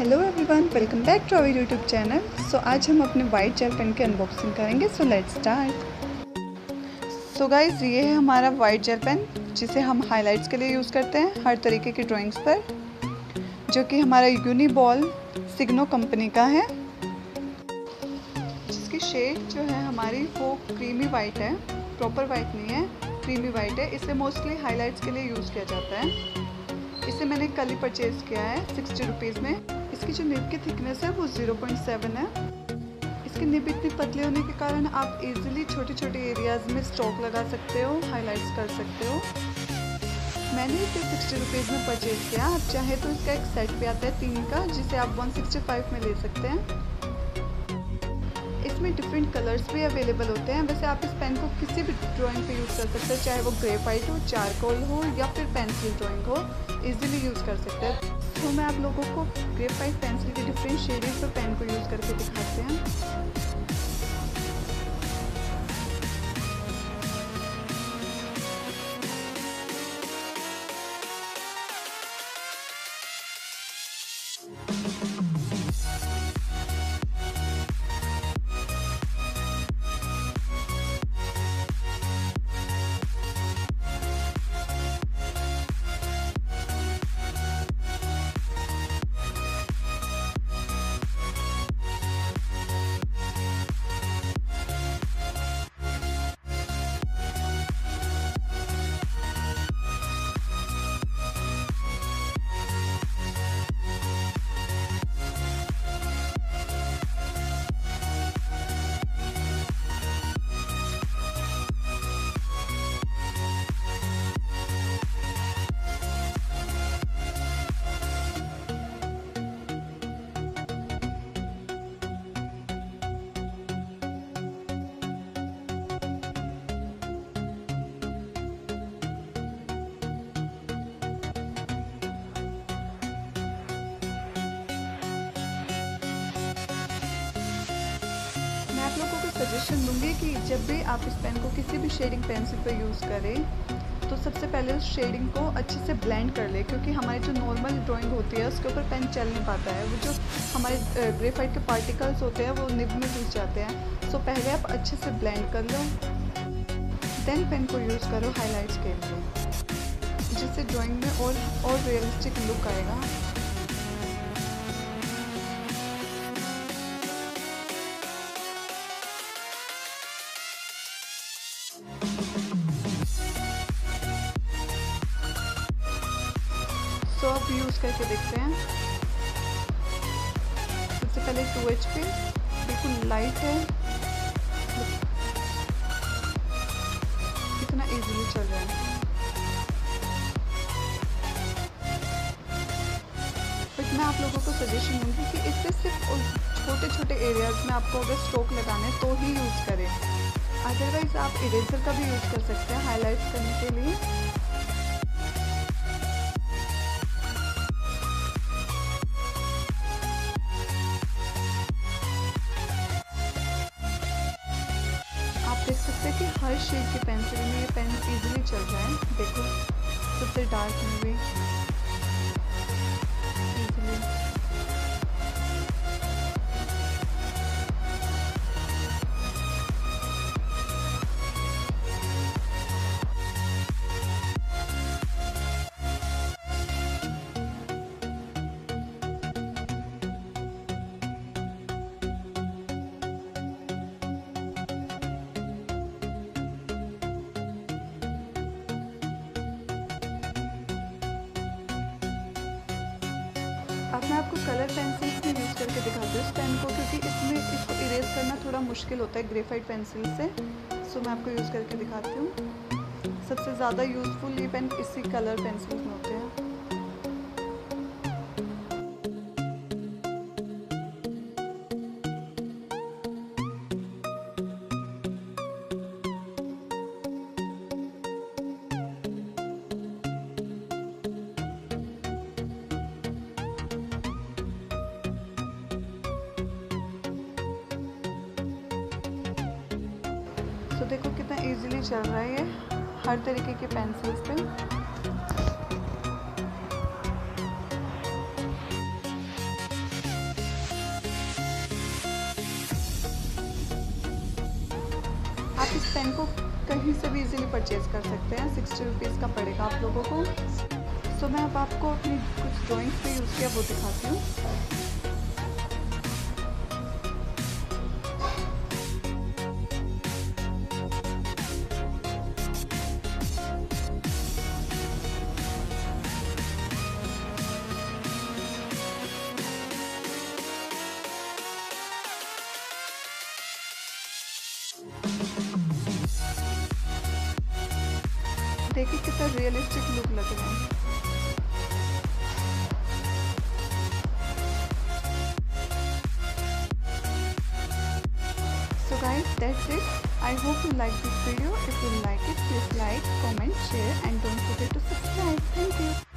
Hello everyone, welcome back to our YouTube channel. So आज हम अपने वाइट जेल पेन की अनबॉक्सिंग करेंगे। So let's start. So guys, ये है हमारा वाइट जेल पेन जिसे हम हाइलाइट्स के लिए यूज़ करते हैं हर तरीके की ड्राइंग्स पर, जो कि हमारा यूनी बॉल सिग्नो कंपनी का है, जिसकी शेड जो है हमारी वो क्रीमी वाइट है, प्रॉपर वाइट नहीं है, क्रीमी वाइट है। इसे मोस्टली हाइलाइट्स के लिए यूज़ किया जाता है। इसे मैंने कल ही परचेज़ किया है 60 रुपीज़ में। इसकी जो निब की थिकनेस है वो 0.7 है। इसकी निब इतनी पतली होने के कारण आप इजीली छोटे छोटे एरियाज़ में स्ट्रोक लगा सकते हो, हाइलाइट्स कर सकते हो। मैंने इसे 60 रुपीज़ में परचेज़ किया। आप चाहे तो इसका एक सेट भी आता है 3 का, जिसे आप 165 में ले सकते हैं। इसमें डिफरेंट कलर्स भी अवेलेबल होते हैं। वैसे आप इस पेन को किसी भी ड्राइंग पे यूज़ कर सकते हैं, चाहे वो ग्रेफाइट हो, चारकोल हो या फिर पेंसिल ड्राइंग हो, इजीली यूज़ कर सकते हैं। तो मैं आप लोगों को ग्रेफाइट पेंसिल के डिफरेंट शेडिंग पर पेन को यूज़ करके दिखाते हैं। आप लोगों को सजेशन दूंगी कि जब भी आप इस पेन को किसी भी शेडिंग पेंसिल पर यूज़ करें तो सबसे पहले उस शेडिंग को अच्छे से ब्लेंड कर ले, क्योंकि हमारी जो नॉर्मल ड्राइंग होती है उसके ऊपर पेन चल नहीं पाता है। वो जो हमारे ग्रेफाइट के पार्टिकल्स होते हैं वो निब में घुस जाते हैं। सो पहले आप अच्छे से ब्लेंड कर लो, देन पेन को यूज़ करो हाईलाइट्स के लिए, जिससे ड्राइंग में और रियलिस्टिक लुक आएगा। तो अब यूज़ करके देखते हैं। सबसे पहले 2H पे बिल्कुल लाइट है, कितना इजीली चल रहा है। बट मैं आप लोगों को सजेशन दूंगी कि इससे सिर्फ छोटे छोटे एरियाज़ में आपको अगर स्ट्रोक लगाना है तो ही यूज़ करें। अदरवाइज़ आप इरेजर का भी यूज़ कर सकते हैं हाईलाइट्स करने के लिए। देख सकते हैं कि हर शेड के पेंसिल में ये पेन इजीली चल रहा है। देखो, सबसे डार्क में भी इजीली। अब मैं आपको कलर पेंसिल्स में यूज़ करके दिखाती हूँ इस पेन को, क्योंकि इसमें इसको इरेज करना थोड़ा मुश्किल होता है ग्रेफाइट पेंसिल से। सो मैं आपको यूज़ करके दिखाती हूँ। सबसे ज़्यादा यूज़फुल ये पेन इसी कलर पेंसिल में होते हैं। तो देखो कितना इजीली चल रहा है ये हर तरीके के पेंसिल्स पे। इस पेन को कहीं से भी इजीली परचेज़ कर सकते हैं। 60 रुपीज़ का पड़ेगा आप लोगों को। सो मैं अब आपको अपनी कुछ ड्राइंग्स पे यूज़ किया वो दिखाती हूँ। देखिए कितना रियलिस्टिक लुक लग रहा है। So guys, that's it. I hope you like this video. If you like it, please like, comment, share and don't forget to subscribe. Thank you.